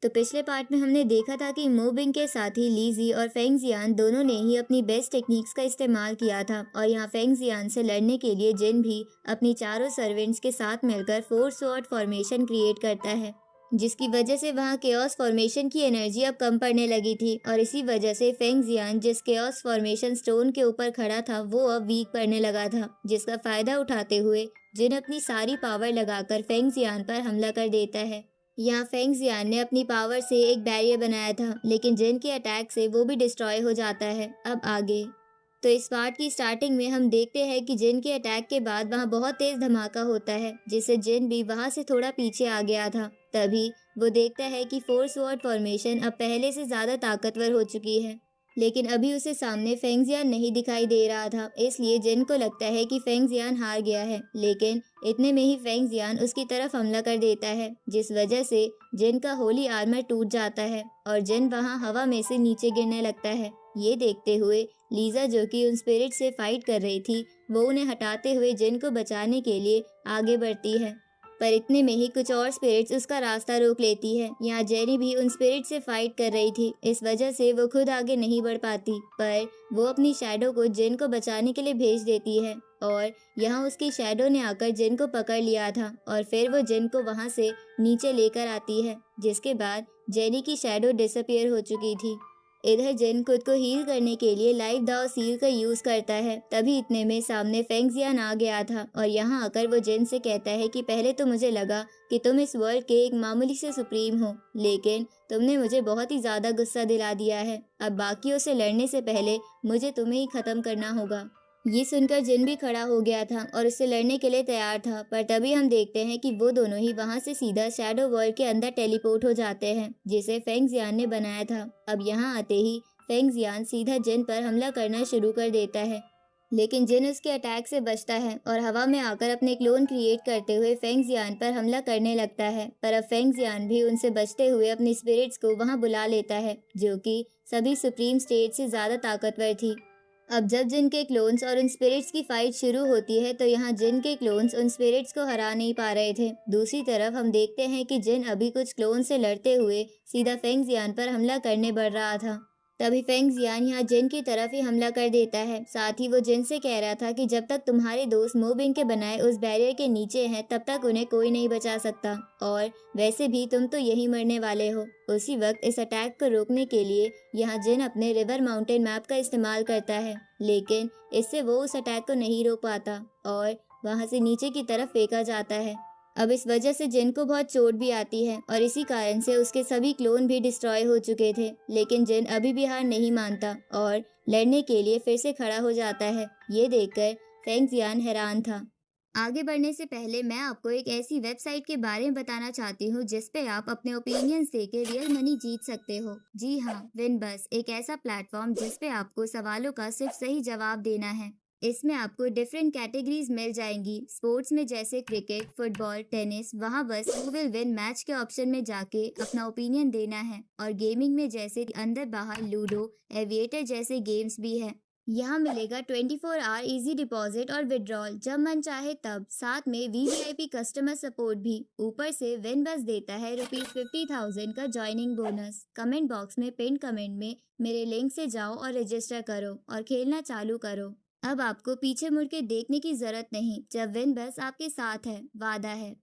तो पिछले पार्ट में हमने देखा था कि मोबिंग के साथ ही लीजी और फेंग जियान दोनों ने ही अपनी बेस्ट टेक्निक्स का इस्तेमाल किया था और यहाँ फेंग जियान से लड़ने के लिए जिन भी अपनी चारों सर्वेंट्स के साथ मिलकर 4 स्वॉर्ड फॉर्मेशन क्रिएट करता है, जिसकी वजह से वहाँ केओस फॉर्मेशन की एनर्जी अब कम पड़ने लगी थी और इसी वजह से फेंग जियान जिस केओस फॉर्मेशन स्टोन के ऊपर खड़ा था वो अब वीक पड़ने लगा था, जिसका फायदा उठाते हुए जिन अपनी सारी पावर लगाकर फेंग जियान पर हमला कर देता है। यहाँ फेंग जियान ने अपनी पावर से एक बैरियर बनाया था, लेकिन जिन के अटैक से वो भी डिस्ट्रॉय हो जाता है। अब आगे तो इस पार्ट की स्टार्टिंग में हम देखते हैं कि जिन के अटैक के बाद वहाँ बहुत तेज धमाका होता है, जिससे जिन भी वहाँ से थोड़ा पीछे आ गया था। तभी वो देखता है कि 4 स्वॉर्ड फॉर्मेशन अब पहले से ज्यादा ताकतवर हो चुकी है, लेकिन अभी उसे सामने फेंग जियान नहीं दिखाई दे रहा था, इसलिए जिन को लगता है कि फेंग जियान हार गया है। लेकिन इतने में ही फेंग जियान उसकी तरफ हमला कर देता है, जिस वजह से जिन का होली आर्मर टूट जाता है और जिन वहां हवा में से नीचे गिरने लगता है। ये देखते हुए लीजा, जो कि उन स्पिरिट से फाइट कर रही थी, वो उन्हें हटाते हुए जिन को बचाने के लिए आगे बढ़ती है, पर इतने में ही कुछ और स्पिरिट्स उसका रास्ता रोक लेती है। यहाँ जेनी भी उन स्पिरिट से फाइट कर रही थी, इस वजह से वो खुद आगे नहीं बढ़ पाती, पर वो अपनी शैडो को जिन को बचाने के लिए भेज देती है और यहाँ उसकी शैडो ने आकर जिन को पकड़ लिया था और फिर वो जिन को वहाँ से नीचे लेकर आती है, जिसके बाद जेनी की शैडो डिसअपियर हो चुकी थी। इधर जिन खुद को हील करने के लिए लाइव दाव सील का यूज करता है। तभी इतने में सामने फेंग जियान आ गया था और यहाँ आकर वो जिन से कहता है कि पहले तो मुझे लगा कि तुम इस वर्ल्ड के एक मामूली से सुप्रीम हो, लेकिन तुमने मुझे बहुत ही ज्यादा गुस्सा दिला दिया है। अब बाकियों से लड़ने से पहले मुझे तुम्हें ही खत्म करना होगा। ये सुनकर जिन भी खड़ा हो गया था और उससे लड़ने के लिए तैयार था, पर तभी हम देखते हैं कि वो दोनों ही वहां से सीधा शैडो वर्ल्ड के अंदर टेलीपोर्ट हो जाते हैं, जिसे फेंग जियान ने बनाया था। अब यहाँ आते ही फेंग जियान सीधा जिन पर हमला करना शुरू कर देता है, लेकिन जिन उसके अटैक से बचता है और हवा में आकर अपने क्लोन क्रिएट करते हुए फेंग जियान पर हमला करने लगता है। पर अब फेंग जियान भी उनसे बचते हुए अपनी स्पिरिट्स को वहां बुला लेता है, जो कि सभी सुप्रीम स्टेट से ज्यादा ताकतवर थी। अब जब जिन के क्लोन्स और उन स्पिरिट्स की फाइट शुरू होती है तो यहाँ जिन के क्लोन्स उन स्पिरिट्स को हरा नहीं पा रहे थे। दूसरी तरफ हम देखते हैं कि जिन अभी कुछ क्लोन से लड़ते हुए सीधा फेंग जियान पर हमला करने बढ़ रहा था। तभी फेंग जियान यहाँ जिन की तरफ ही हमला कर देता है। साथ ही वो जिन से कह रहा था कि जब तक तुम्हारे दोस्त मोबिंग के बनाए उस बैरियर के नीचे हैं तब तक उन्हें कोई नहीं बचा सकता, और वैसे भी तुम तो यही मरने वाले हो। उसी वक्त इस अटैक को रोकने के लिए यहाँ जिन अपने रिवर माउंटेन मैप का इस्तेमाल करता है, लेकिन इससे वो उस अटैक को नहीं रोक पाता और वहां से नीचे की तरफ फेंका जाता है। अब इस वजह से जिन को बहुत चोट भी आती है और इसी कारण से उसके सभी क्लोन भी डिस्ट्रॉय हो चुके थे, लेकिन जिन अभी भी हार नहीं मानता और लड़ने के लिए फिर से खड़ा हो जाता है। ये देखकर फेंग जियान हैरान था। आगे बढ़ने से पहले मैं आपको एक ऐसी वेबसाइट के बारे में बताना चाहती हूँ जिस पे आप अपने ओपिनियंस देके रियल मनी जीत सकते हो। जी हाँ, विनबस एक ऐसा प्लेटफॉर्म जिस पे आपको सवालों का सिर्फ सही जवाब देना है। इसमें आपको डिफरेंट कैटेगरीज मिल जाएंगी। स्पोर्ट्स में जैसे क्रिकेट, फुटबॉल, टेनिस, वहाँ बस हु विल विन मैच के ऑप्शन में जाके अपना ओपिनियन देना है। और गेमिंग में जैसे अंदर बाहर लूडो, एविएटर जैसे गेम्स भी है। यहाँ मिलेगा 24 आवर इजी डिपॉजिट और विड्रॉल जब मन चाहे तब, साथ में वीवीआईपी कस्टमर सपोर्ट भी। ऊपर से विनबस देता है ₹50,000 का ज्वाइनिंग बोनस। कमेंट बॉक्स में पिन कमेंट में मेरे लिंक से जाओ और रजिस्टर करो और खेलना चालू करो। अब आपको पीछे मुड़ के देखने की जरूरत नहीं, जब विनबस आपके साथ है, वादा है।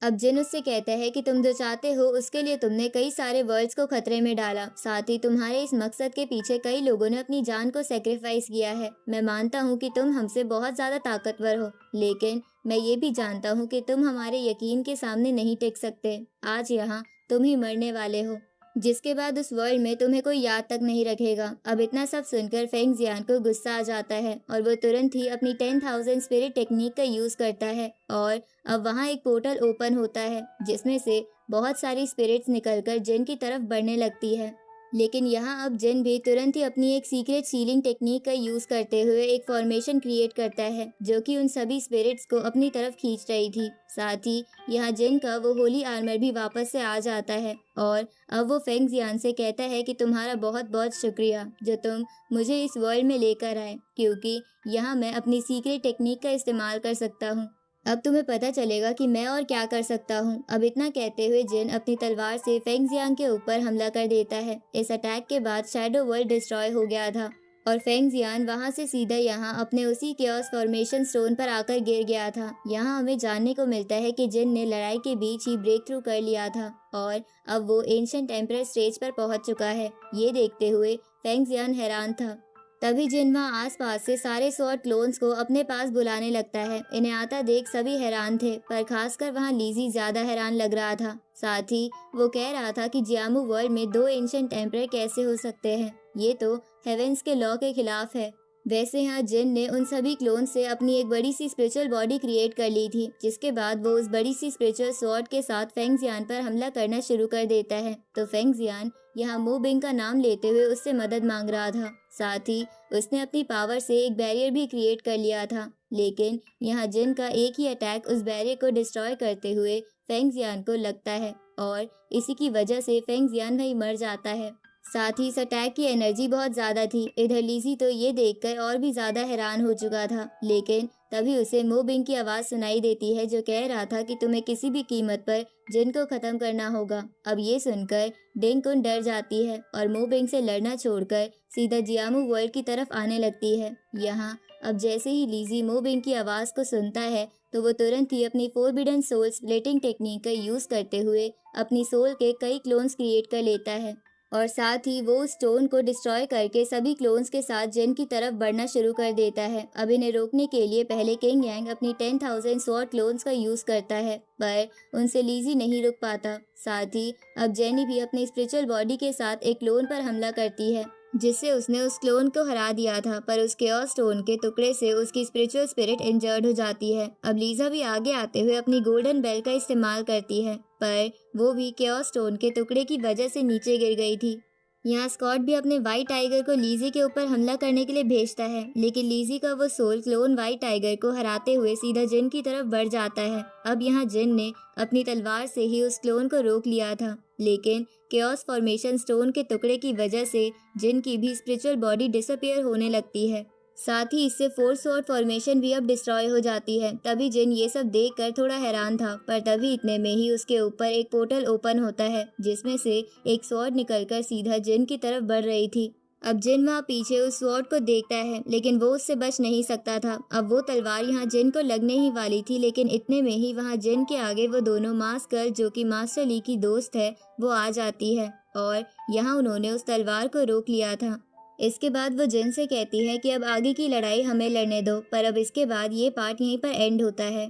अब जिन उससे कहता है कि तुम जो चाहते हो उसके लिए तुमने कई सारे वर्ल्ड्स को खतरे में डाला, साथ ही तुम्हारे इस मकसद के पीछे कई लोगों ने अपनी जान को सेक्रीफाइस किया है। मैं मानता हूँ कि तुम हमसे बहुत ज्यादा ताकतवर हो, लेकिन मैं ये भी जानता हूँ कि तुम हमारे यकीन के सामने नहीं टिक सकते। आज यहाँ तुम ही मरने वाले हो, जिसके बाद उस वर्ल्ड में तुम्हें कोई याद तक नहीं रखेगा। अब इतना सब सुनकर फेंग जियान को गुस्सा आ जाता है और वो तुरंत ही अपनी 10,000 स्पिरिट टेक्निक का यूज करता है और अब वहाँ एक पोर्टल ओपन होता है, जिसमें से बहुत सारी स्पिरिट्स निकलकर जिन की तरफ बढ़ने लगती है। लेकिन यहाँ अब जिन भी तुरंत ही अपनी एक सीक्रेट सीलिंग टेक्निक का यूज करते हुए एक फॉर्मेशन क्रिएट करता है, जो कि उन सभी स्पिरिट्स को अपनी तरफ खींच रही थी। साथ ही यहाँ जिन का वो होली आर्मर भी वापस से आ जाता है और अब वो फेंग जियान से कहता है कि तुम्हारा बहुत बहुत शुक्रिया जो तुम मुझे इस वर्ल्ड में लेकर आए, क्योंकि यहाँ मैं अपनी सीक्रेट टेक्निक का इस्तेमाल कर सकता हूँ। अब तुम्हें पता चलेगा कि मैं और क्या कर सकता हूँ। अब इतना कहते हुए जिन अपनी तलवार से फेंग जियांग के ऊपर हमला कर देता है। इस अटैक के बाद शैडो वर्ल्ड डिस्ट्रॉय हो गया था और फेंग जियान वहां से सीधा यहाँ अपने उसी केओस फॉर्मेशन स्टोन पर आकर गिर गया था। यहाँ हमें जानने को मिलता है कि जिन ने लड़ाई के बीच ही ब्रेक थ्रू कर लिया था और अब वो एंशिएंट एम्परर स्टेज पर पहुंच चुका है। ये देखते हुए फेंग जियान हैरान था। तभी जिन वहाँ आसपास से सारे स्वॉर्ड क्लोन्स को अपने पास बुलाने लगता है। इन्हें आता देख सभी हैरान थे, पर खासकर वहाँ लीजी ज्यादा हैरान लग रहा था। साथ ही वो कह रहा था कि जियामू वर्ल्ड में दो एंशिएंट एम्परर कैसे हो सकते हैं, ये तो हेवेंस के लॉ के खिलाफ है। वैसे यहाँ जिन ने उन सभी क्लोन से अपनी एक बड़ी सी स्पिरिचुअल बॉडी क्रिएट कर ली थी, जिसके बाद वो उस बड़ी सी स्पिरिचुअल स्वॉर्ड के साथ फेंग जियान पर हमला करना शुरू कर देता है। तो फेंग जियान यहाँ मू बिंग का नाम लेते हुए उससे मदद मांग रहा था। साथ ही उसने अपनी पावर से एक बैरियर भी क्रिएट कर लिया था, लेकिन यहाँ जिन का एक ही अटैक उस बैरियर को डिस्ट्रॉय करते हुए फेंग जियान को लगता है और इसी की वजह से फेंग जियान वहीं मर जाता है। साथ ही इस अटैक की एनर्जी बहुत ज्यादा थी। इधर लीजी तो ये देखकर और भी ज्यादा हैरान हो चुका था, लेकिन तभी उसे मो बिंग की आवाज सुनाई देती है, जो कह रहा था कि तुम्हें किसी भी कीमत पर जिन को खत्म करना होगा। अब ये सुनकर डिंग कुन डर जाती है और मो बिंग से लड़ना छोड़कर सीधा जियामू वर्ल्ड की तरफ आने लगती है। यहाँ अब जैसे ही लीजी मो बिंग की आवाज को सुनता है तो वो तुरंत ही अपनी फोरबिडन सोल स्प्लिटिंग टेक्निक का यूज करते हुए अपनी सोल के कई क्लोन्स क्रिएट कर लेता है और साथ ही वो स्टोन को डिस्ट्रॉय करके सभी क्लोन्स के साथ जिन की तरफ बढ़ना शुरू कर देता है। अब इन्हें रोकने के लिए पहले किंग यांग अपनी 10,000 स्वॉर्ड क्लोन्स का यूज करता है, पर उनसे लीजी नहीं रुक पाता। साथ ही अब जेनी भी अपनी स्पिरिचुअल बॉडी के साथ एक क्लोन पर हमला करती है, जिससे उसने उस क्लोन को हरा दिया था, पर उस केओस स्टोन के टुकड़े से उसकी स्पिरिचुअल स्पिरिट इंजर्ड हो जाती है। अब लीजा भी आगे आते हुए अपनी गोल्डन बेल का इस्तेमाल करती है, पर वो भी केओस स्टोन के टुकड़े की वजह से नीचे गिर गई थी। यहाँ स्कॉट भी अपने व्हाइट टाइगर को लीजी के ऊपर हमला करने के लिए भेजता है, लेकिन लीजी का वो सोल क्लोन व्हाइट टाइगर को हराते हुए सीधा जिन की तरफ बढ़ जाता है। अब यहाँ जिन ने अपनी तलवार से ही उस क्लोन को रोक लिया था, लेकिन केओस फॉर्मेशन स्टोन के टुकड़े की वजह से जिन की भी स्पिरिचुअल बॉडी डिसअपियर होने लगती है। साथ ही इससे फोर स्वॉर्ड फॉर्मेशन भी अब डिस्ट्रॉय हो जाती है। तभी जिन ये सब देखकर थोड़ा हैरान था, पर तभी इतने में ही उसके ऊपर एक पोर्टल ओपन होता है, जिसमें से एक स्वॉर्ड निकलकर सीधा जिन की तरफ बढ़ रही थी। अब जिन वहाँ पीछे उस स्वॉर्ड को देखता है, लेकिन वो उससे बच नहीं सकता था। अब वो तलवार यहाँ जिन को लगने ही वाली थी, लेकिन इतने में ही वहाँ जिन के आगे वो दोनों मास्क गर्ल, जो कि मास्टर ली की दोस्त है, वो आ जाती है और यहाँ उन्होंने उस तलवार को रोक लिया था। इसके बाद वो जिन से कहती है कि अब आगे की लड़ाई हमें लड़ने दो, पर अब इसके बाद ये पार्ट यहीं पर एंड होता है।